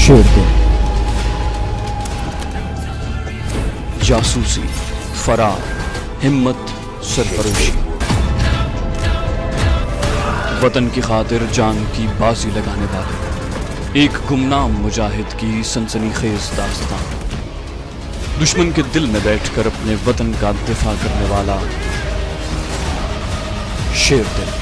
शेर दिल, जासूसी, फरार, हिम्मत, सरफरोशी, वतन की खातिर जान की बाजी लगाने वाले एक गुमनाम मुजाहिद की सनसनीखेज दास्तान। दुश्मन के दिल में बैठकर अपने वतन का दिफा करने वाला शेर दिल।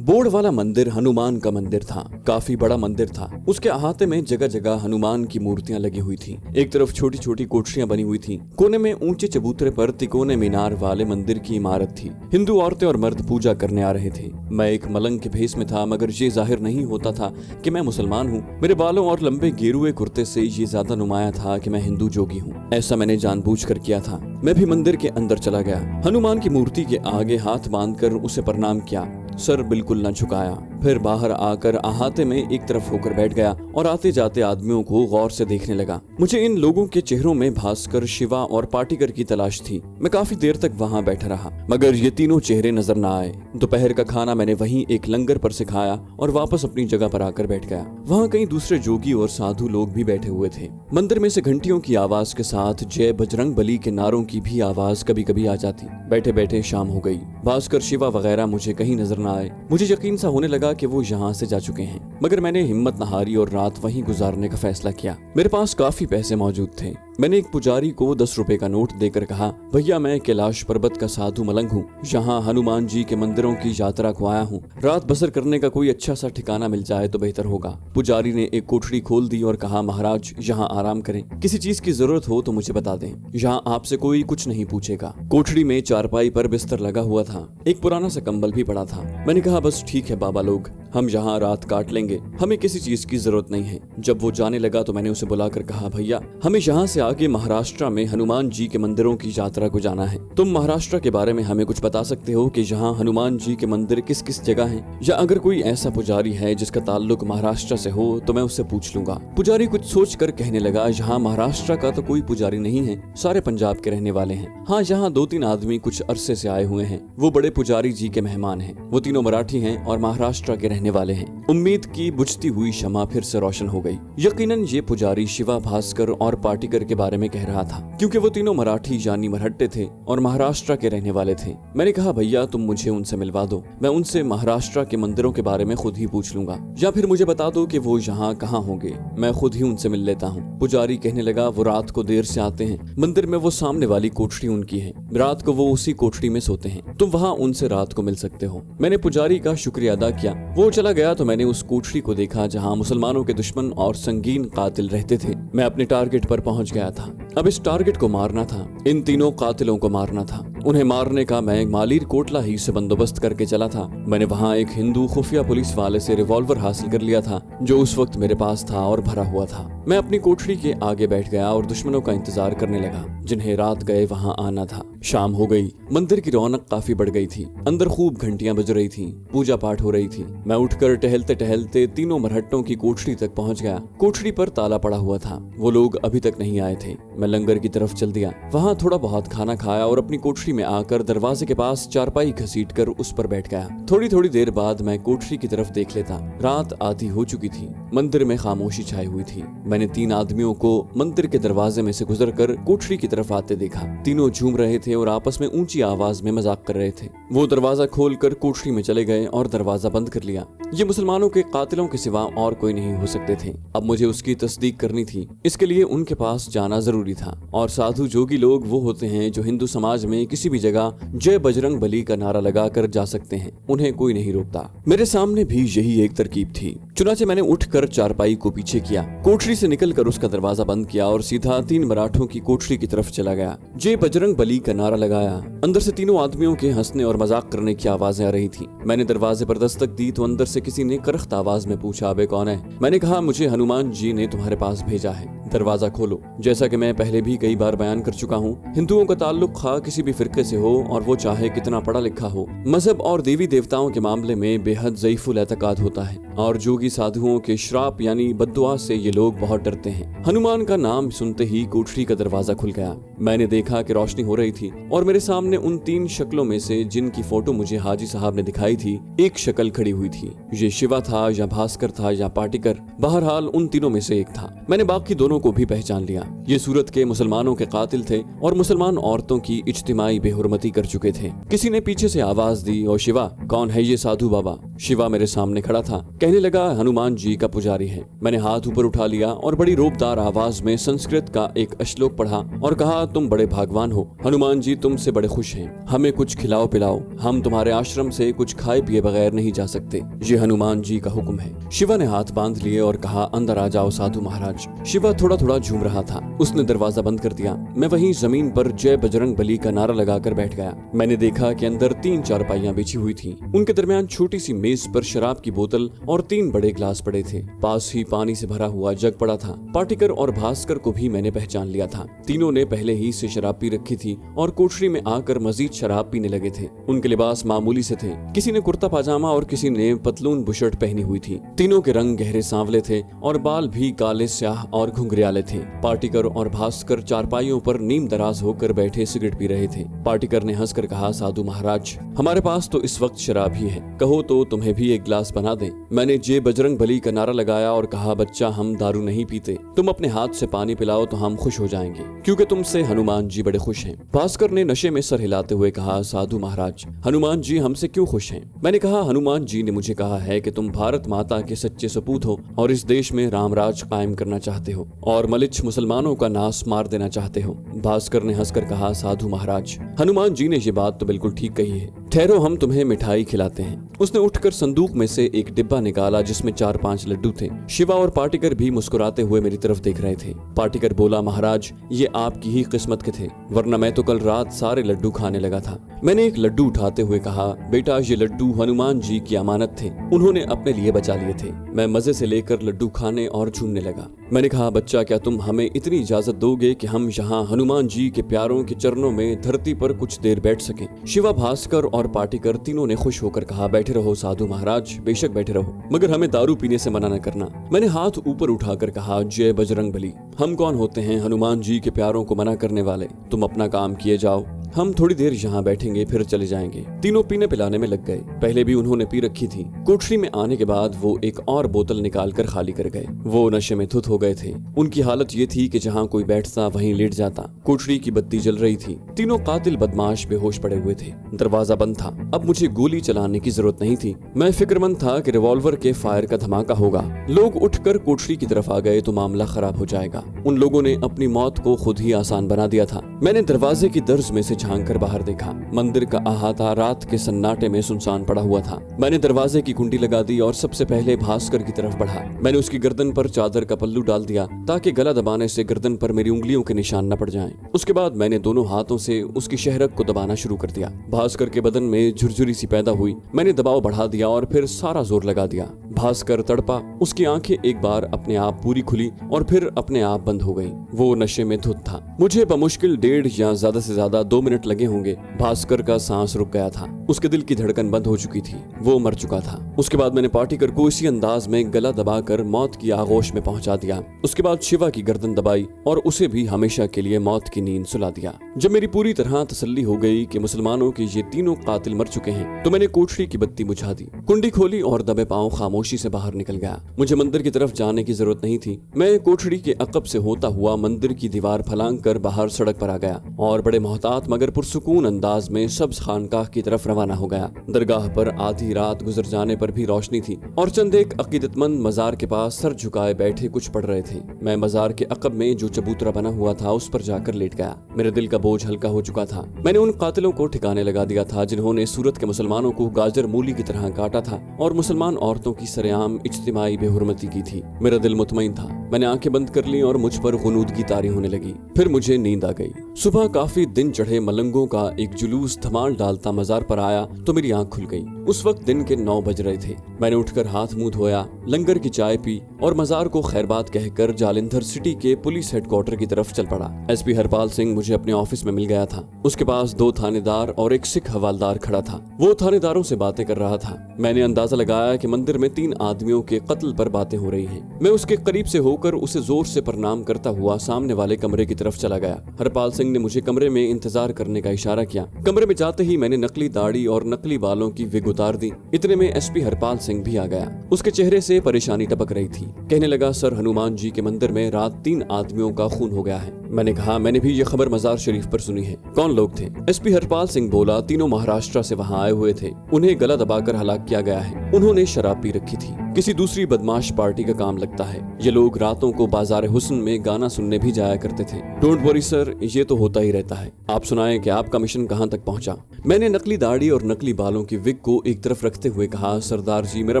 बोर्ड वाला मंदिर हनुमान का मंदिर था। काफी बड़ा मंदिर था। उसके अहाते में जगह जगह हनुमान की मूर्तियां लगी हुई थी। एक तरफ छोटी छोटी कोठरियां बनी हुई थी। कोने में ऊंचे चबूतरे पर तिकोने मीनार वाले मंदिर की इमारत थी। हिंदू औरतें और मर्द पूजा करने आ रहे थे। मैं एक मलंग के भेष में था, मगर ये जाहिर नहीं होता था कि मैं मुसलमान हूँ। मेरे बालों और लंबे गेरुए कुर्ते से ये ज्यादा नुमाया था कि मैं हिंदू जोगी हूँ। ऐसा मैंने जानबूझकर किया था। मैं भी मंदिर के अंदर चला गया। हनुमान की मूर्ति के आगे हाथ बांधकर उसे प्रणाम किया। सर बिल्कुल न झुकाया। फिर बाहर आकर अहाते में एक तरफ होकर बैठ गया और आते जाते आदमियों को गौर से देखने लगा। मुझे इन लोगों के चेहरों में भास्कर, शिवा और पाटीकर की तलाश थी। मैं काफी देर तक वहां बैठा रहा, मगर ये तीनों चेहरे नजर न आए। दोपहर का खाना मैंने वहीं एक लंगर पर से खाया और वापस अपनी जगह पर आकर बैठ गया। वहाँ कई दूसरे जोगी और साधु लोग भी बैठे हुए थे। मंदिर में से घंटियों की आवाज के साथ जय बजरंग बली के नारों की भी आवाज कभी कभी आ जाती। बैठे बैठे शाम हो गई। भास्कर, शिवा वगैरह मुझे कहीं नजर न आए। मुझे यकीन सा होने लगा कि वो यहाँ से जा चुके हैं, मगर मैंने हिम्मत न हारी और रात वहीं गुजारने का फैसला किया। मेरे पास काफी पैसे मौजूद थे। मैंने एक पुजारी को 10 रुपए का नोट देकर कहा, भैया मैं कैलाश पर्वत का साधु मलंग हूँ। यहाँ हनुमान जी के मंदिरों की यात्रा को आया हूँ। रात बसर करने का कोई अच्छा सा ठिकाना मिल जाए तो बेहतर होगा। पुजारी ने एक कोठरी खोल दी और कहा, महाराज यहाँ आराम करें। किसी चीज की जरूरत हो तो मुझे बता दें। यहाँ आपसे कोई कुछ नहीं पूछेगा। कोठरी में चारपाई पर बिस्तर लगा हुआ था। एक पुराना सा कंबल भी पड़ा था। मैंने कहा, बस ठीक है बाबा लोग, हम यहाँ रात काट लेंगे। हमें किसी चीज की जरूरत नहीं है। जब वो जाने लगा तो मैंने उसे बुलाकर कहा, भैया हमें यहाँ से आगे महाराष्ट्र में हनुमान जी के मंदिरों की यात्रा को जाना है। तुम महाराष्ट्र के बारे में हमें कुछ बता सकते हो कि यहाँ हनुमान जी के मंदिर किस किस जगह हैं? या अगर कोई ऐसा पुजारी है जिसका ताल्लुक महाराष्ट्र से हो तो मैं उससे पूछ लूंगा। पुजारी कुछ सोच कर कहने लगा, यहाँ महाराष्ट्र का तो कोई पुजारी नहीं है, सारे पंजाब के रहने वाले हैं। हाँ, यहाँ 2-3 आदमी कुछ अरसे से आए हुए हैं। वो बड़े पुजारी जी के मेहमान हैं। वो तीनों मराठी हैं और महाराष्ट्र के रहने वाले हैं। उम्मीद की बुझती हुई शमा फिर से रोशन हो गई। यकीनन ये पुजारी शिवा, भास्कर और पाटीकर के बारे में कह रहा था, क्योंकि वो तीनों मराठी यानी मरहट्टे थे और महाराष्ट्र के रहने वाले थे। मैंने कहा, भैया तुम मुझे उनसे मिलवा दो। मैं उनसे महाराष्ट्र के मंदिरों के बारे में खुद ही पूछ लूंगा, या फिर मुझे बता दो कि वो यहाँ कहाँ होंगे। मैं खुद ही उनसे मिल लेता हूँ। पुजारी कहने लगा, वो रात को देर से आते हैं। मंदिर में वो सामने वाली कोठरी उनकी है। रात को वो उसी कोठरी में सोते हैं। तुम वहाँ उनसे रात को मिल सकते हो। मैंने पुजारी का शुक्रिया अदा किया। वो चला गया तो मैंने उस कोठरी को देखा जहाँ मुसलमानों के दुश्मन और संगीन कातिल रहते थे। मैं अपने टारगेट पर पहुंच गया था। अब इस टारगेट को मारना था। इन तीनों कातिलों को मारना था। उन्हें मारने का मैं मालीर कोटला ही से बंदोबस्त करके चला था। मैंने वहाँ एक हिंदू खुफिया पुलिस वाले से रिवॉल्वर हासिल कर लिया था, जो उस वक्त मेरे पास था और भरा हुआ था। मैं अपनी कोठरी के आगे बैठ गया और दुश्मनों का इंतजार करने लगा, जिन्हें रात गए वहाँ आना था। शाम हो गई। मंदिर की रौनक काफी बढ़ गई थी। अंदर खूब घंटियां बज रही थी। पूजा पाठ हो रही थी। मैं उठकर टहलते टहलते तीनों मरहट्टों की कोठरी तक पहुंच गया। कोठरी पर ताला पड़ा हुआ था। वो लोग अभी तक नहीं आए थे। मैं लंगर की तरफ चल दिया। वहाँ थोड़ा बहुत खाना खाया और अपनी कोठरी में आकर दरवाजे के पास चारपाई घसीट कर उस पर बैठ गया। थोड़ी थोड़ी देर बाद मैं कोठरी की तरफ देख लेता। रात आधी हो चुकी थी। मंदिर में खामोशी छाई हुई थी। मैंने 3 आदमियों को मंदिर के दरवाजे में से गुजरकर कोठरी की तरफ आते देखा। तीनों झूम रहे थे और आपस में ऊंची आवाज में मजाक कर रहे थे। वो दरवाजा खोलकर कोठरी में चले गए और दरवाजा बंद कर लिया। ये मुसलमानों के कातिलों के सिवा और कोई नहीं हो सकते थे। अब मुझे उसकी तस्दीक करनी थी। इसके लिए उनके पास जाना जरूरी था। और साधु जोगी लोग वो होते हैं जो हिंदू समाज में किसी भी जगह जय बजरंग बली का नारा लगाकर जा सकते हैं। उन्हें कोई नहीं रोकता। मेरे सामने भी यही एक तरकीब थी। चुनाचे मैंने उठकर चारपाई को पीछे किया, कोठरी से निकलकर उसका दरवाजा बंद किया और सीधा 3 मराठों की कोठरी की तरफ चला गया। जय बजरंग बली का नारा लगाया। अंदर से तीनों आदमियों के हंसने और मजाक करने की आवाजें आ रही थी। मैंने दरवाजे पर दस्तक दी तो अंदर से किसी ने करख्त आवाज में पूछा, अबे कौन है? मैंने कहा, मुझे हनुमान जी ने तुम्हारे पास भेजा है, दरवाजा खोलो। जैसा कि मैं पहले भी कई बार बयान कर चुका हूँ, हिंदुओं का ताल्लुक खा किसी भी फिरके से हो और वो चाहे कितना पढ़ा लिखा हो, मजहब और देवी देवताओं के मामले में बेहद ज़ईफुल एतकाद होता है और जोगी योगी साधुओं के श्राप यानी बद्दुआ से ये लोग बहुत डरते हैं। हनुमान का नाम सुनते ही कोठरी का दरवाजा खुल गया। मैंने देखा कि रोशनी हो रही थी और मेरे सामने उन 3 शक्लों में से जिनकी फोटो मुझे हाजी साहब ने दिखाई थी, एक शक्ल खड़ी हुई थी। ये शिवा था या भास्कर था या पाटिकर, बहरहाल उन तीनों में से एक था। मैंने बाकी दोनों को भी पहचान लिया। ये सूरत के मुसलमानों के कातिल थे और मुसलमान औरतों की इज्तिमाई बेहुरमती कर चुके थे। किसी ने पीछे से आवाज दी, ओ शिवा, कौन है ये साधु बाबा? शिवा मेरे सामने खड़ा था, कहने लगा हनुमान जी का पुजारी है। मैंने हाथ ऊपर उठा लिया और बड़ी रूपदार आवाज में संस्कृत का एक श्लोक पढ़ा और कहा, तुम बड़े भागवान हो, हनुमान जी तुमसे बड़े खुश हैं। हमें कुछ खिलाओ पिलाओ, हम तुम्हारे आश्रम से कुछ खाए पिए बगैर नहीं जा सकते। ये हनुमान जी का हुक्म है। शिवा ने हाथ बांध लिए और कहा, अंदर आ जाओ साधु महाराज। शिवा थोड़ा थोड़ा झूम रहा था। उसने दरवाजा बंद कर दिया। मैं वहीं जमीन पर जय बजरंग बली का नारा लगाकर बैठ गया। मैंने देखा कि अंदर 3 चारपाइयां बिछी हुई थी। उनके दरमियान छोटी सी मेज पर शराब की बोतल और 3 बड़े गिलास पड़े थे। पास ही पानी से भरा हुआ जग पड़ा था। पाटिकर और भास्कर को भी मैंने पहचान लिया था। तीनों ने पहले ही से शराब पी रखी थी और कोठरी में आकर मजीद शराब पीने लगे थे। उनके लिबास मामूली से थे। किसी ने कुर्ता पाजामा और किसी ने पतलून बुशर्ट पहनी हुई थी। तीनों के रंग गहरे सांवले थे और बाल भी काले स्याह और घुंघरियाले थे। पाटिकर और भास्कर चारपाइयों पर नीम दराज होकर बैठे सिगरेट पी रहे थे। पाटिकर ने हंसकर कहा, साधु महाराज, हमारे पास तो इस वक्त शराब ही है, कहो तो तुम्हें भी एक गिलास बना दें। मैंने जय बजरंग बली का नारा लगाया और कहा, बच्चा, हम दारू नहीं पीते, तुम अपने हाथ से पानी पिलाओ तो हम खुश हो जाएंगे, क्योंकि तुमसे हनुमान जी बड़े खुश हैं। भास्कर ने नशे में सर हिलाते हुए कहा, साधु महाराज, हनुमान जी हमसे क्यों खुश हैं? मैंने कहा, हनुमान जी ने मुझे कहा है कि तुम भारत माता के सच्चे सपूत हो और इस देश में रामराज कायम करना चाहते हो और मलिच्छ मुसलमानों का नाश मार देना चाहते हो। भास्कर ने हंसकर कहा, साधु महाराज, हनुमान जी ने ये बात तो बिल्कुल ठीक कही है। ठहरो, हम तुम्हें मिठाई खिलाते हैं। उसने उठकर संदूक में से एक डिब्बा निकाला जिसमें 4-5 लड्डू थे। शिवा और पाटिकर भी मुस्कुराते हुए मेरी तरफ देख रहे थे। पाटिकर बोला, महाराज, ये आपकी ही किस्मत के थे, वरना मैं तो कल रात सारे लड्डू खाने लगा था। मैंने एक लड्डू उठाते हुए कहा, बेटा, ये लड्डू हनुमान जी की अमानत थे, उन्होंने अपने लिए बचा लिए थे। मैं मजे से लेकर लड्डू खाने और झूमने लगा। मैंने कहा, बच्चा, क्या तुम हमें इतनी इजाजत दोगे कि हम यहाँ हनुमान जी के प्यारों के चरणों में धरती पर कुछ देर बैठ सकें? शिवा, भास्कर और पाटिकर तीनों ने खुश होकर कहा, बैठे रहो साधु महाराज, बेशक बैठे रहो, मगर हमें दारू पीने से मना न करना। मैंने हाथ ऊपर उठाकर कहा, जय बजरंग बली, हम कौन होते हैं हनुमान जी के प्यारों को मना करने वाले? तुम अपना काम किए जाओ, हम थोड़ी देर यहाँ बैठेंगे, फिर चले जाएंगे। तीनों पीने पिलाने में लग गए। पहले भी उन्होंने पी रखी थी। कोठरी में आने के बाद वो एक और बोतल निकाल कर खाली कर गए। वो नशे में धुत हो गए थे। उनकी हालत ये थी कि जहाँ कोई बैठता वहीं लेट जाता। कोठरी की बत्ती जल रही थी। तीनों कातिल बदमाश बेहोश पड़े हुए थे। दरवाजा बंद था। अब मुझे गोली चलाने की जरूरत नहीं थी। मैं फिक्रमंद था कि रिवॉल्वर के फायर का धमाका होगा। लोग उठकर कोठरी की तरफ आ गए तो मामला खराब हो जाएगा। उन लोगों ने अपनी मौत को खुद ही आसान बना दिया था। मैंने दरवाजे की दर्ज में से झांक कर बाहर देखा। मंदिर का अहाता रात के सन्नाटे में सुनसान पड़ा हुआ था। मैंने दरवाजे की कुंडी लगा दी और सबसे पहले भास्कर की तरफ बढ़ा। मैंने उसकी गर्दन पर चादर का पल्लू डाल दिया ताकि गला दबाने से गर्दन पर मेरी उंगलियों के निशान न पड़ जाएं। उसके बाद मैंने दोनों हाथों से उसकी शहरक को दबाना शुरू कर दिया। भास्कर के बदन में झुरझुरी सी पैदा हुई। मैंने दबाव बढ़ा दिया और फिर सारा जोर लगा दिया। भास्कर तड़पा। उसकी आंखें एक बार अपने आप पूरी खुली और फिर अपने आप बंद हो गईं। वो नशे में धुत था। मुझे बमुश्किल 1.5 या ज्यादा से ज्यादा 2 मिनट लगे होंगे। भास्कर का सांस रुक गया था। उसके दिल की धड़कन बंद हो चुकी थी। वो मर चुका था। उसके बाद मैंने पाटिकर को इसी अंदाज में गला दबाकर मौत की आगोश में पहुंचा दिया। उसके बाद शिवा की गर्दन दबाई और उसे भी हमेशा के लिए मौत की नींद सुला दिया। जब मेरी पूरी तरह तसल्ली हो गई कि मुसलमानों के ये तीनों कातिल मर चुके हैं तो मैंने कोठरी की बत्ती बुझा दी, कुंडी खोली और दबे पांव खामोशी से बाहर निकल गया। मुझे मंदिर की तरफ जाने की जरूरत नहीं थी। मैं कोठरी के अकब से होता हुआ मंदिर की दीवार फलांग कर बाहर सड़क पर आ गया और बड़े मोहतात मगर पुरसुकून अंदाज में सब्ज खानकाह की तरफ रवाना हो गया। दरगाह पर आधी रात गुजर जाने पर भी रोशनी थी और चंद एक अकीदतमंद मजार के पास सर झुकाए बैठे कुछ पढ़ रहे थे। मैं मजार के अकब में जो चबूतरा बना हुआ था उस पर जाकर लेट गया। मेरे दिल का बोझ हल्का हो चुका था। मैंने उन कातिलों को ठिकाने लगा दिया था जिन्होंने सूरत के मुसलमानों को गाजर मूली की तरह काटा था और मुसलमान औरतों की सरेआम इज्तिमाई बेहुरमती की थी। मेरा दिल मुतमईन था। मैंने आंखें बंद कर ली और मुझ पर गुनूदगी तारी होने लगी। फिर मुझे नींद आ गई। सुबह काफी दिन चढ़े मलंगों का एक जुलूस धमाल डालता मजार पर आया तो मेरी आंख खुल गई। उस वक्त दिन के 9 बज रहे थे। मैंने उठकर हाथ मुंह धोया, लंगर की चाय पी और मजार को खैरबाद कहकर जालंधर सिटी के पुलिस हेडक्वार्टर की तरफ चल पड़ा। एसपी हरपाल सिंह मुझे अपने ऑफिस में मिल गया था। उसके पास 2 थानेदार और एक सिख हवालदार खड़ा था। वो थानेदारों से बातें कर रहा था। मैंने अंदाजा लगाया कि मंदिर में 3 आदमियों के कत्ल पर बातें हो रही हैं। मैं उसके करीब से होकर उसे जोर से प्रणाम करता हुआ सामने वाले कमरे की तरफ चला गया। हरपाल सिंह ने मुझे कमरे में इंतजार करने का इशारा किया। कमरे में जाते ही मैंने नकली दाढ़ी और नकली बालों की विग उतार दी। इतने में एसपी हरपाल सिंह भी आ गया। उसके चेहरे से परेशानी टपक रही थी। कहने लगा, सर, हनुमान जी के मंदिर में रात 3 आदमियों का खून हो गया है। मैंने कहा, मैंने भी ये खबर मजार शरीफ पर सुनी है। कौन लोग थे? एसपी हरपाल सिंह बोला, तीनों महाराष्ट्र से वहाँ आए हुए थे। उन्हें गला दबाकर हलाक किया गया है। उन्होंने शराब पी रखी थी। किसी दूसरी बदमाश पार्टी का काम लगता है। ये लोग रातों को बाजार हुस्न में गाना सुनने भी जाया करते थे। डोंट वरी सर, ये तो होता ही रहता है। आप सुनाएं कि आपका मिशन कहाँ तक पहुँचा। मैंने नकली दाढ़ी और नकली बालों की विग को एक तरफ रखते हुए कहा, सरदार जी, मेरा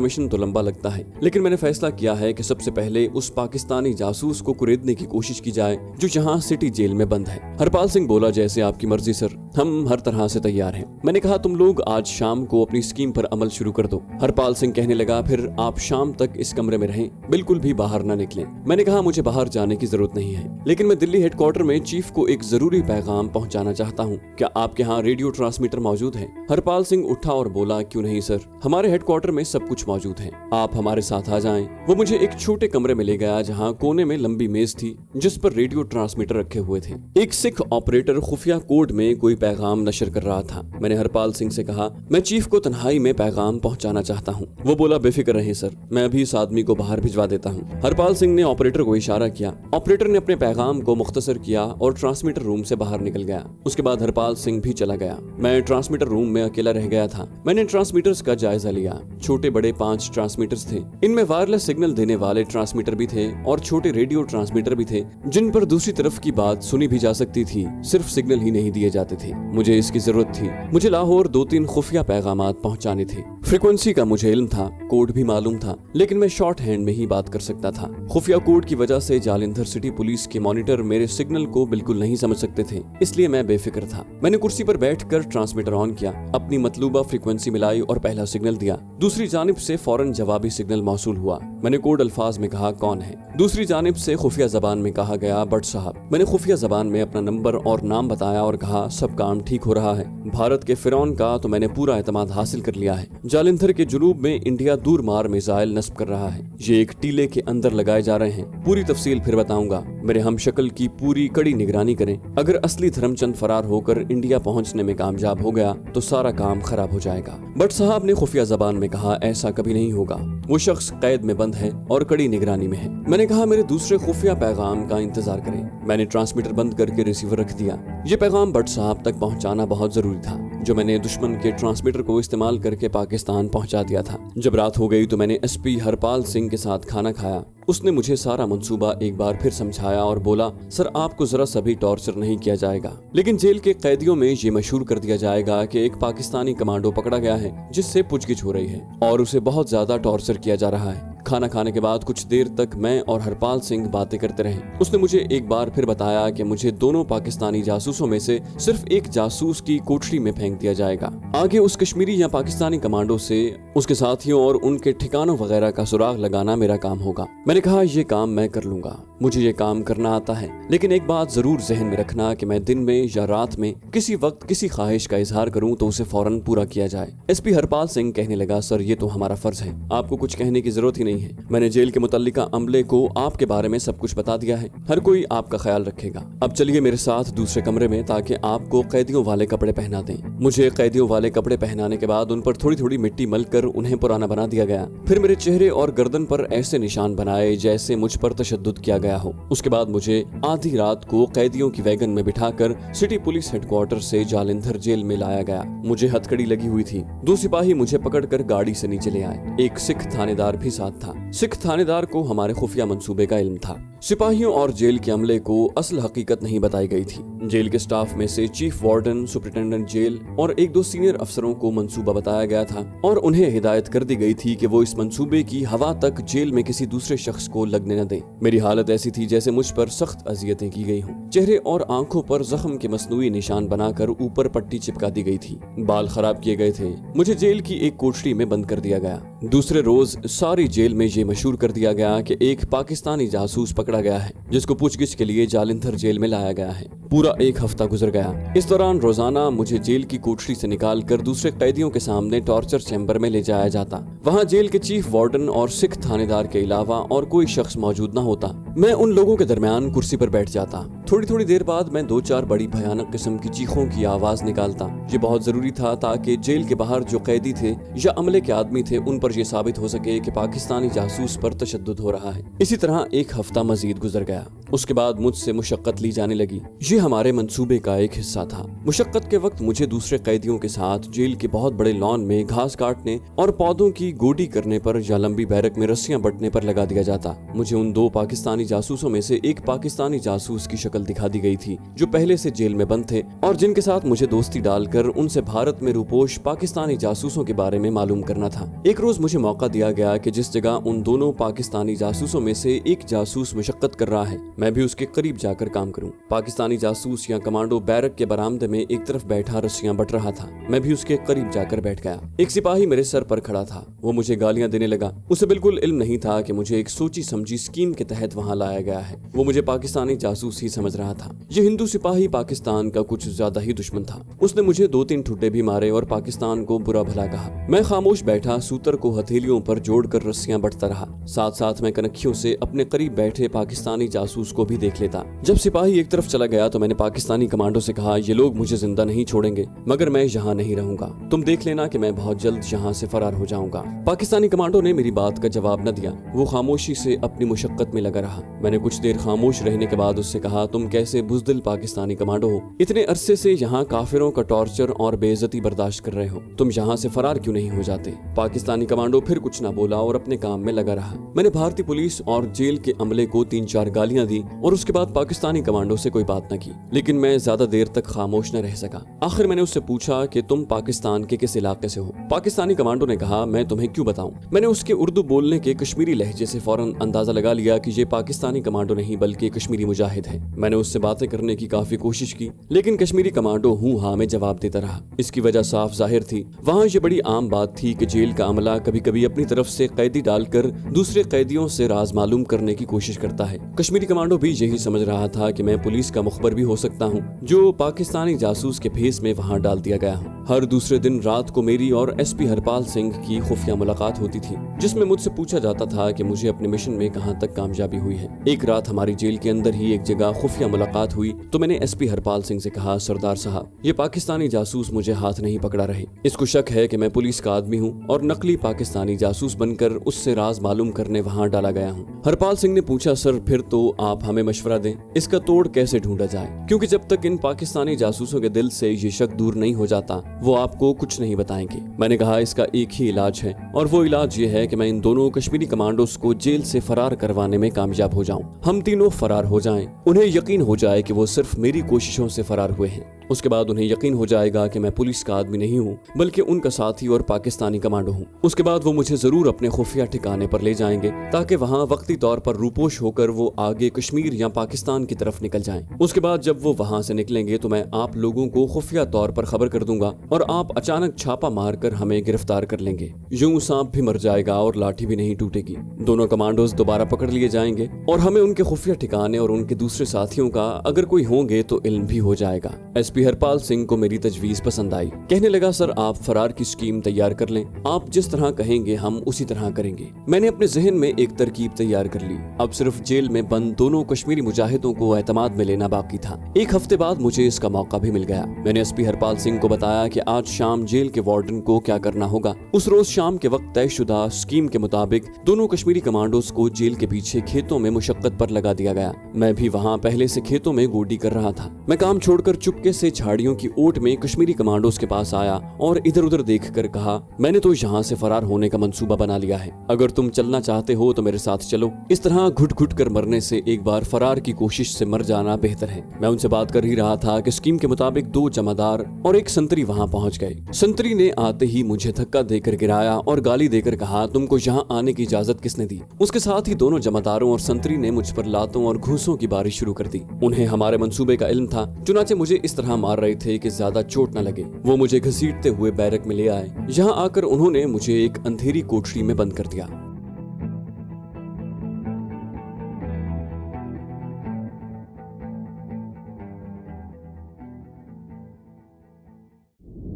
मिशन तो लंबा लगता है, लेकिन मैंने फैसला किया है कि सबसे पहले उस पाकिस्तानी जासूस को कुरेदने की कोशिश की जाए जो यहाँ सिटी जेल में बंद है। हरपाल सिंह बोला, जैसे आपकी मर्जी सर, हम हर तरह से तैयार हैं। मैंने कहा, तुम लोग आज शाम को अपनी स्कीम पर अमल शुरू कर दो। हरपाल सिंह कहने लगा, फिर आप शाम तक इस कमरे में रहें, बिल्कुल भी बाहर न निकलें। मैंने कहा, मुझे बाहर जाने की जरूरत नहीं है, लेकिन मैं दिल्ली हेडक्वार्टर में चीफ को एक जरूरी पैगाम पहुंचाना चाहता हूं। क्या आपके यहाँ रेडियो ट्रांसमीटर मौजूद है? हरपाल सिंह उठा और बोला, क्यों नहीं सर, हमारे हेडक्वार्टर में सब कुछ मौजूद है, आप हमारे साथ आ जाएं। वो मुझे एक छोटे कमरे में ले गया जहाँ कोने में लंबी मेज थी जिस पर रेडियो ट्रांसमीटर रखे हुए थे। एक सिख ऑपरेटर खुफिया कोड में कोई पैगाम नशर कर रहा था। मैंने हरपाल सिंह से कहा, मैं चीफ को तन्हाई में पैगाम पहुंचाना चाहता हूं। वो बोला, बेफिक्र रहें सर, मैं अभी इस आदमी को बाहर भिजवा देता हूं। हरपाल सिंह ने ऑपरेटर को इशारा किया। ऑपरेटर ने अपने पैगाम को मुख्तसर किया और ट्रांसमीटर रूम से बाहर निकल गया। उसके बाद हरपाल सिंह भी चला गया। मैं ट्रांसमीटर रूम में अकेला रह गया था। मैंने ट्रांसमीटर्स का जायजा लिया। छोटे बड़े 5 ट्रांसमीटर्स थे। इनमें वायरलेस सिग्नल देने वाले ट्रांसमीटर भी थे और छोटे रेडियो ट्रांसमीटर भी थे जिन पर दूसरी तरफ की बात सुनी भी जा सकती थी, सिर्फ सिग्नल ही नहीं दिए जाते थे। मुझे इसकी जरूरत थी। मुझे लाहौर 2-3 खुफिया पैगामात पहुंचाने थे। फ्रीक्वेंसी का मुझे इल्म था, कोड भी मालूम था, लेकिन मैं शॉर्ट हैंड में ही बात कर सकता था। खुफिया कोड की वजह से जालंधर सिटी पुलिस के मॉनिटर मेरे सिग्नल को बिल्कुल नहीं समझ सकते थे, इसलिए मैं बेफिक्र था। मैंने कुर्सी पर बैठकर ट्रांसमीटर ऑन किया, अपनी मतलूबा फ्रीक्वेंसी मिलाई और पहला सिग्नल दिया। दूसरी जानिब से फौरन जवाबी सिग्नल मौसूल हुआ। मैंने कोड अल्फाज में कहा, कौन है? दूसरी जानिब से खुफिया जबान में कहा गया, बट साहब। मैंने खुफिया जबान में अपना नंबर और नाम बताया और कहा, सब काम ठीक हो रहा है। भारत के फिरौन का तो मैंने पूरा एतमाद हासिल कर लिया है। जालंधर के जुनूब में इंडिया दूर मार मिसाइल नस्ब कर रहा है। ये एक टीले के अंदर लगाए जा रहे हैं। पूरी तफसील फिर बताऊंगा। मेरे हमशक्ल की पूरी कड़ी निगरानी करें। अगर असली धर्मचंद फरार होकर इंडिया पहुंचने में कामयाब हो गया तो सारा काम खराब हो जाएगा। बट साहब ने खुफिया जबान में कहा, ऐसा कभी नहीं होगा। वो शख्स कैद में बंद है और कड़ी निगरानी में है। मैंने कहा, मेरे दूसरे खुफिया पैगाम का इंतजार करें। मैंने ट्रांसमीटर बंद करके रिसीवर रख दिया। ये पैगाम भट्ट साहब तक पहुंचाना बहुत जरूरी था, जो मैंने दुश्मन के ट्रांसमीटर को इस्तेमाल करके पाकिस्तान पहुंचा दिया था। जब रात हो गई तो मैंने एसपी हरपाल सिंह के साथ खाना खाया। उसने मुझे सारा मंसूबा एक बार फिर समझाया और बोला, सर, आपको जरा सा भी टॉर्चर नहीं किया जाएगा, लेकिन जेल के कैदियों में ये मशहूर कर दिया जाएगा कि एक पाकिस्तानी कमांडो पकड़ा गया है जिससे पूछगिछ हो रही है और उसे बहुत ज्यादा टॉर्चर किया जा रहा है। खाना खाने के बाद कुछ देर तक मैं और हरपाल सिंह बातें करते रहे। उसने मुझे एक बार फिर बताया कि मुझे दोनों पाकिस्तानी जासूसों में से सिर्फ एक जासूस की कोठरी में फेंक दिया जाएगा। आगे उस कश्मीरी या पाकिस्तानी कमांडो से उसके साथियों और उनके ठिकानों वगैरह का सुराग लगाना मेरा काम होगा। मैंने कहा, ये काम मैं कर लूंगा, मुझे ये काम करना आता है, लेकिन एक बात जरूर जहन में रखना कि मैं दिन में या रात में किसी वक्त किसी ख्वाहिश का इजहार करूं तो उसे फौरन पूरा किया जाए। एसपी हरपाल सिंह कहने लगा, सर, ये तो हमारा फर्ज है, आपको कुछ कहने की जरूरत ही नहीं है। मैंने जेल के मुतल्लिका अमले को आपके बारे में सब कुछ बता दिया है। हर कोई आपका ख्याल रखेगा। अब चलिए मेरे साथ दूसरे कमरे में ताकि आपको कैदियों वाले कपड़े पहना दें। मुझे कैदियों वाले कपड़े पहनाने के बाद उन पर थोड़ी थोड़ी मिट्टी मलकर उन्हें पुराना बना दिया गया। फिर मेरे चेहरे और गर्दन पर ऐसे निशान बनाए जैसे मुझ पर तशद्दुद किया गया हो। उसके बाद मुझे आधी रात को कैदियों की वैगन में बिठाकर सिटी पुलिस हेडक्वार्टर से जालंधर जेल में लाया गया। मुझे हथकड़ी लगी हुई थी। 2 सिपाही मुझे पकड़कर गाड़ी से नीचे ले आए। एक सिख थानेदार भी साथ था। था। सिख थानेदार को हमारे खुफिया मंसूबे का इल्म था। सिपाहियों और जेल के अमले को असल हकीकत नहीं बताई गई थी। जेल के स्टाफ में से चीफ वार्डन, सुपरिटेंडेंट जेल और एक दो सीनियर अफसरों को मंसूबा बताया गया था और उन्हें हिदायत कर दी गई थी कि वो इस मंसूबे की हवा तक जेल में किसी दूसरे शख्स को लगने न दें। मेरी हालत ऐसी थी जैसे मुझ पर सख्त अजियतें की गई हों। चेहरे और आंखों पर जख्म के मसनूई निशान बनाकर ऊपर पट्टी चिपका दी गई थी। बाल खराब किए गए थे। मुझे जेल की एक कोठरी में बंद कर दिया गया। दूसरे रोज सारी जेल में ये मशहूर कर दिया गया कि एक पाकिस्तानी जासूस पकड़ा गया है जिसको पूछगिछ के लिए जालिंधर जेल में लाया गया है। पूरा एक हफ्ता गुजर गया। इस दौरान रोजाना मुझे जेल की कोठरी से निकालकर दूसरे कैदियों के सामने टॉर्चर चैम्बर में ले जाया जाता। वहाँ जेल के चीफ वार्डन और सिख थानेदार के अलावा और कोई शख्स मौजूद न होता। मैं उन लोगों के दरमियान कुर्सी पर बैठ जाता। थोड़ी देर बाद मैं 2-4 बड़ी भयानक किस्म की चीखों की आवाज निकालता। ये बहुत जरूरी था ताकि जेल के बाहर जो कैदी थे या अमले के आदमी थे उन पर यह साबित हो सके कि पाकिस्तानी जासूस पर तशद्दुद हो रहा है। इसी तरह एक हफ्ता मजीद गुजर गया। उसके बाद मुझसे मुशक्कत ली जाने लगी। ये हमारे मंसूबे का एक हिस्सा था। मुशक्कत के वक्त मुझे दूसरे कैदियों के साथ जेल के बहुत बड़े लॉन में घास काटने और पौधों की गोडी करने पर या लंबी बैरक में रस्सियां बटने पर लगा दिया जाता। मुझे उन 2 पाकिस्तानी जासूसों में से एक पाकिस्तानी जासूस की शक्ल दिखा दी गई थी जो पहले से जेल में बंद थे और जिनके साथ मुझे दोस्ती डालकर उनसे भारत में रूपोश पाकिस्तानी जासूसों के बारे में मालूम करना था। एक रोज मुझे मौका दिया गया कि जिस जगह उन दोनों पाकिस्तानी जासूसों में से एक जासूस मुशक्कत कर रहा है मैं भी उसके करीब जाकर काम करूं। पाकिस्तानी जासूस या कमांडो बैरक के बरामदे में एक तरफ बैठा रस्सियां बट रहा था। मैं भी उसके करीब जाकर बैठ गया। एक सिपाही मेरे सर पर खड़ा था। वो मुझे गालियां देने लगा। उसे बिल्कुल इल्म नहीं था कि मुझे एक सोची समझी स्कीम के तहत वहां लाया गया है। वो मुझे पाकिस्तानी जासूस ही समझ रहा था। ये हिंदू सिपाही पाकिस्तान का कुछ ज्यादा ही दुश्मन था। उसने मुझे 2-3 ठुड्डे भी मारे और पाकिस्तान को बुरा भला कहा। मैं खामोश बैठा सूतर को हथेलियों पर जोड़कर रस्सियां बटता रहा। साथ साथ मैं कनखियों से अपने करीब बैठे पाकिस्तानी जासूस को भी देख लेता। जब सिपाही एक तरफ चला गया तो मैंने पाकिस्तानी कमांडो से कहा, ये लोग मुझे जिंदा नहीं छोड़ेंगे मगर मैं यहाँ नहीं रहूंगा। तुम देख लेना कि मैं बहुत जल्द यहाँ से फरार हो जाऊंगा। पाकिस्तानी कमांडो ने मेरी बात का जवाब न दिया। वो खामोशी से अपनी मुशक्कत में लगा रहा। मैंने कुछ देर खामोश रहने के बाद उससे कहा, तुम कैसे बुज़दिल पाकिस्तानी कमांडो हो? इतने अरसे से यहाँ काफिरों का टॉर्चर और बेइज्जती बर्दाश्त कर रहे हो। तुम यहाँ से फरार क्यों नहीं हो जाते? पाकिस्तानी कमांडो फिर कुछ न बोला और अपने काम में लगा रहा। मैंने भारतीय पुलिस और जेल के अमले को 3-4 गालियां दी और उसके बाद पाकिस्तानी कमांडो से कोई बात न की। लेकिन मैं ज्यादा देर तक खामोश न रह सका। आखिर मैंने उससे पूछा कि तुम पाकिस्तान के किस इलाके से हो? पाकिस्तानी कमांडो ने कहा, मैं तुम्हें क्यों बताऊं? मैंने उसके उर्दू बोलने के कश्मीरी लहजे से फौरन अंदाजा लगा लिया कि ये पाकिस्तानी कमांडो नहीं बल्कि कश्मीरी मुजाहिद है। मैंने उससे बातें करने की काफी कोशिश की लेकिन कश्मीरी कमांडो हूँ हाँ में जवाब देता रहा। इसकी वजह साफ जाहिर थी। वहाँ ये बड़ी आम बात थी कि जेल का अमला कभी कभी अपनी तरफ से कैदी डालकर दूसरे कैदियों से राज मालूम करने की कोशिश करता है। कश्मीरी कमांडो भी यही समझ रहा था कि मैं पुलिस का मुखबर भी हो सकता हूँ जो पाकिस्तानी जासूस के भेस में वहाँ डाल दिया गया हूँ। हर दूसरे दिन रात को मेरी और एसपी हरपाल सिंह की खुफिया मुलाकात होती थी जिसमें मुझसे पूछा जाता था कि मुझे अपने मिशन में कहाँ तक कामयाबी हुई है। एक रात हमारी जेल के अंदर ही एक जगह खुफिया मुलाकात हुई तो मैंने एसपी हरपाल सिंह से कहा, सरदार साहब, ये पाकिस्तानी जासूस मुझे हाथ नहीं पकड़ा रहे। इसको शक है कि मैं पुलिस का आदमी हूँ और नकली पाकिस्तानी जासूस बनकर उससे राज मालूम करने वहाँ डाला गया हूँ। हरपाल सिंह ने पूछा, सर फिर तो आप हमें मशवरा दें, इसका तोड़ कैसे ढूंढा जाए, क्योंकि जब तक इन पाकिस्तानी जासूसों के दिल से ये शक दूर नहीं हो जाता वो आपको कुछ नहीं बताएंगे। मैंने कहा, इसका एक ही इलाज है और वो इलाज ये है कि मैं इन दोनों कश्मीरी कमांडोस को जेल से फरार करवाने में कामयाब हो जाऊं। हम तीनों फरार हो जाएं, उन्हें यकीन हो जाए कि वो सिर्फ मेरी कोशिशों से फरार हुए हैं। उसके बाद उन्हें यकीन हो जाएगा कि मैं पुलिस का आदमी नहीं हूँ बल्कि उनका साथी और पाकिस्तानी कमांडो हूँ। उसके बाद वो मुझे जरूर अपने खुफिया ठिकाने पर ले जाएंगे ताकि वहाँ वक्ती तौर पर रूपोश होकर वो आगे कश्मीर या पाकिस्तान की तरफ निकल जाएं। उसके बाद जब वो वहाँ से निकलेंगे तो मैं आप लोगों को खुफिया तौर पर खबर कर दूंगा और आप अचानक छापा मारकर हमें गिरफ्तार कर लेंगे। यूं सांप भी मर जाएगा और लाठी भी नहीं टूटेगी। दोनों कमांडोज दोबारा पकड़ लिए जाएंगे और हमें उनके खुफिया ठिकाने और उनके दूसरे साथियों का अगर कोई होंगे तो इल्म भी हो जाएगा। एसपी हरपाल सिंह को मेरी तजवीज पसंद आई। कहने लगा, सर आप फरार की स्कीम तैयार कर लें, आप जिस तरह कहेंगे हम उसी तरह करेंगे। मैंने अपने जहन में एक तरकीब तैयार कर ली। अब सिर्फ जेल में बंद दोनों कश्मीरी मुजाहिदों को एतमाद में लेना बाकी था। एक हफ्ते बाद मुझे इसका मौका भी मिल गया। मैंने एसपी हरपाल सिंह को बताया कि आज शाम जेल के वार्डन को क्या करना होगा। उस रोज शाम के वक्त तयशुदा स्कीम के मुताबिक दोनों कश्मीरी कमांडोज को जेल के पीछे खेतों में मुशक्कत पर लगा दिया गया। मैं भी वहाँ पहले से खेतों में गोडी कर रहा था। मैं काम छोड़कर चुपके से से झाड़ियों की ओट में कश्मीरी कमांडोज के पास आया और इधर उधर देखकर कहा, मैंने तो यहाँ से फरार होने का मंसूबा बना लिया है, अगर तुम चलना चाहते हो तो मेरे साथ चलो। इस तरह घुट घुट कर मरने से एक बार फरार की कोशिश से मर जाना बेहतर है। मैं उनसे बात कर ही रहा था कि स्कीम के मुताबिक 2 जमादार और एक संतरी वहाँ पहुँच गए। संतरी ने आते ही मुझे धक्का देकर गिराया और गाली देकर कहा, तुमको यहाँ आने की इजाजत किसने दी? उसके साथ ही दोनों जमादारों और संतरी ने मुझ पर लातों और घूंसों की बारिश शुरू कर दी। उन्हें हमारे मंसूबे का इल्म था, चुनाचे मुझे इस तरह मार रहे थे कि ज्यादा चोट न लगे। वो मुझे घसीटते हुए बैरक में ले आए। यहाँ आकर उन्होंने मुझे एक अंधेरी कोठरी में बंद कर दिया।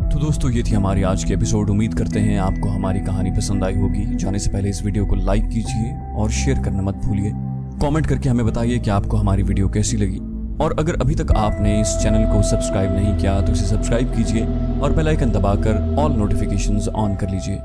तो दोस्तों, ये थी हमारी आज की एपिसोड। उम्मीद करते हैं आपको हमारी कहानी पसंद आई होगी। जाने से पहले इस वीडियो को लाइक कीजिए और शेयर करना मत भूलिए। कमेंट करके हमें बताइए कि आपको हमारी वीडियो कैसी लगी। और अगर अभी तक आपने इस चैनल को सब्सक्राइब नहीं किया तो इसे सब्सक्राइब कीजिए और बेल आइकन दबाकर ऑल नोटिफिकेशंस ऑन कर लीजिए।